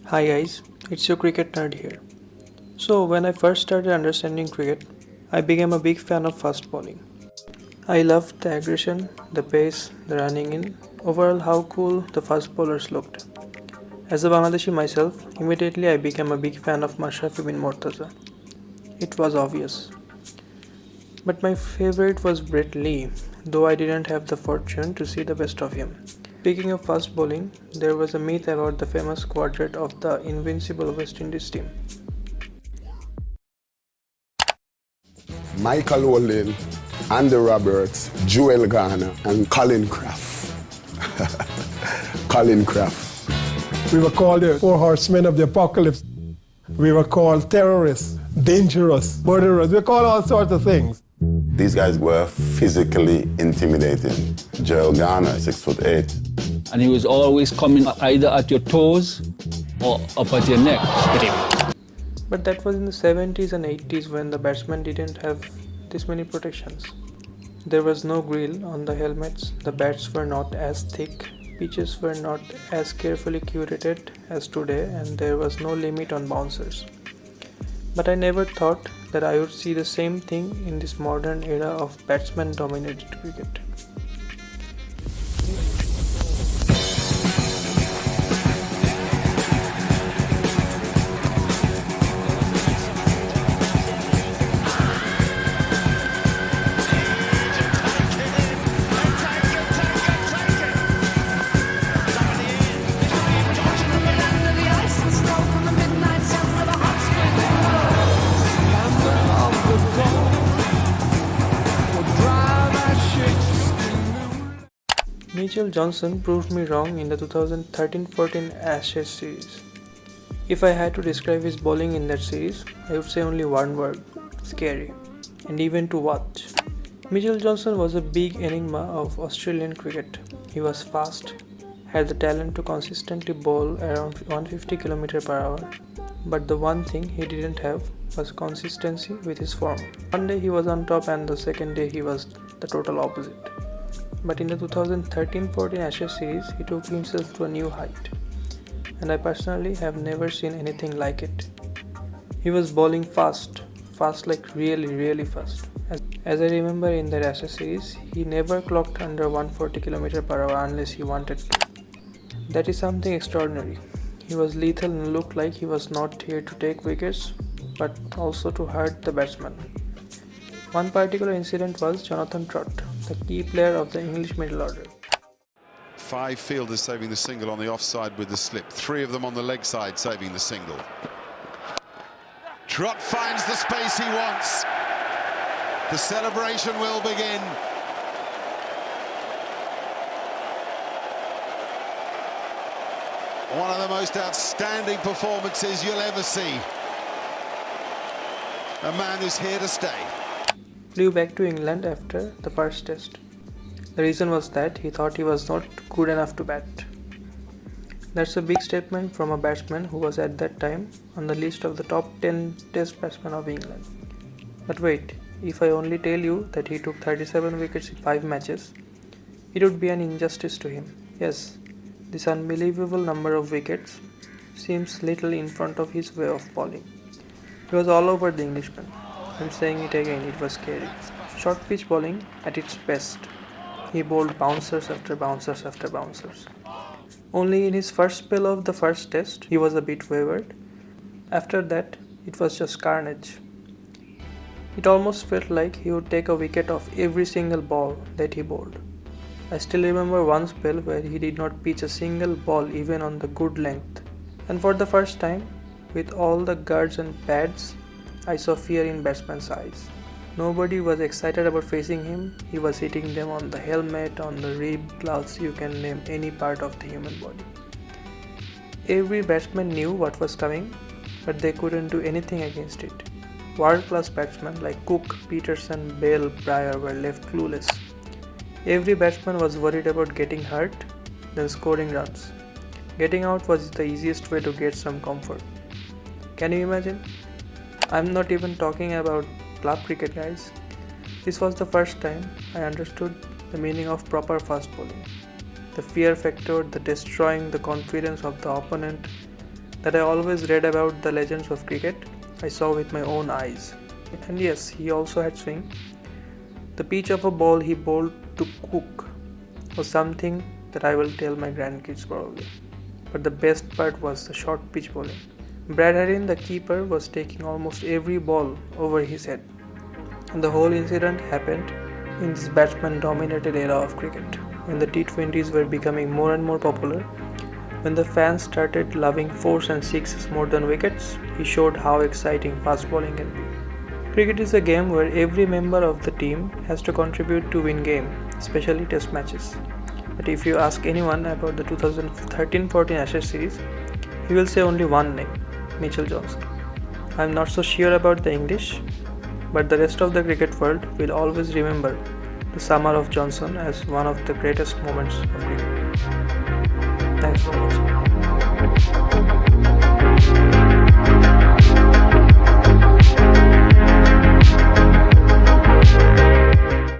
Hi guys, it's your cricket nerd here. So, when I first started understanding cricket, I became a big fan of fast bowling. I loved the aggression, the pace, the running in, overall how cool the fast bowlers looked. As a Bangladeshi myself, immediately I became a big fan of Mashrafi bin Mortaza. It was obvious. But my favorite was Brett Lee, though I didn't have the fortune to see the best of him. Speaking of fast bowling, there was a myth about the famous quadrat of the invincible West Indies team. Michael Olin, Andy Roberts, Joel Garner, and Colin Craft. Colin Craft. We were called the four horsemen of the apocalypse. We were called terrorists, dangerous, murderers. We were called all sorts of things. These guys were physically intimidating. Joel Garner, 6'8". And he was always coming either at your toes or up at your neck. But that was in the 70s and 80s when the batsmen didn't have this many protections. There was no grill on the helmets, the bats were not as thick, pitches were not as carefully curated as today, and there was no limit on bouncers. But I never thought that I would see the same thing in this modern era of batsman-dominated cricket. Mitchell Johnson proved me wrong in the 2013-14 Ashes series. If I had to describe his bowling in that series, I would say only one word: scary, and even to watch. Mitchell Johnson was a big enigma of Australian cricket. He was fast, had the talent to consistently bowl around 150 km per hour, but the one thing he didn't have was consistency with his form. One day he was on top and the second day he was the total opposite. But in the 2013-14 Ashes series, he took himself to a new height, and I personally have never seen anything like it. He was bowling fast like really fast. As I remember in that Ashes series, he never clocked under 140 km per hour unless he wanted to. That is something extraordinary. He was lethal and looked like he was not here to take wickets, but also to hurt the batsman. One particular incident was Jonathan Trott, the key player of the English middle order. 5 fielders saving the single on the offside with the slip. 3 of them on the leg side saving the single. Trott finds the space he wants. The celebration will begin. One of the most outstanding performances you'll ever see. A man who's here to stay. Flew back to England after the first test. The reason was that he thought he was not good enough to bat. That's a big statement from a batsman who was at that time on the list of the top 10 test batsmen of England. But wait, if I only tell you that he took 37 wickets in 5 matches, it would be an injustice to him. Yes, this unbelievable number of wickets seems little in front of his way of bowling. He was all over the Englishman. I'm saying it again, it was scary. Short pitch bowling at its best. He bowled bouncers after bouncers after bouncers. Only in his first spell of the first test, he was a bit wavered. After that, it was just carnage. It almost felt like he would take a wicket off every single ball that he bowled. I still remember one spell where he did not pitch a single ball even on the good length. And for the first time, with all the guards and pads, I saw fear in batsman's eyes. Nobody was excited about facing him. He was hitting them on the helmet, on the rib, gloves, you can name any part of the human body. Every batsman knew what was coming, but they couldn't do anything against it. World-class batsmen like Cook, Peterson, Bell, Pryor were left clueless. Every batsman was worried about getting hurt, then scoring runs. Getting out was the easiest way to get some comfort. Can you imagine? I'm not even talking about club cricket, guys. This was the first time I understood the meaning of proper fast bowling. The fear factor, the destroying the confidence of the opponent, that I always read about the legends of cricket, I saw with my own eyes. And yes, he also had swing. The pitch of a ball he bowled to Cook was something that I will tell my grandkids probably. But the best part was the short pitch bowling. Brad Harrin, the keeper, was taking almost every ball over his head. And the whole incident happened in this batsman-dominated era of cricket, when the T20s were becoming more and more popular. When the fans started loving 4s and 6s more than wickets, he showed how exciting fast bowling can be. Cricket is a game where every member of the team has to contribute to win game, especially test matches. But if you ask anyone about the 2013-14 Ashes series, he will say only one name, Mitchell Johnson. I am not so sure about the English, but the rest of the cricket world will always remember the summer of Johnson as one of the greatest moments of cricket.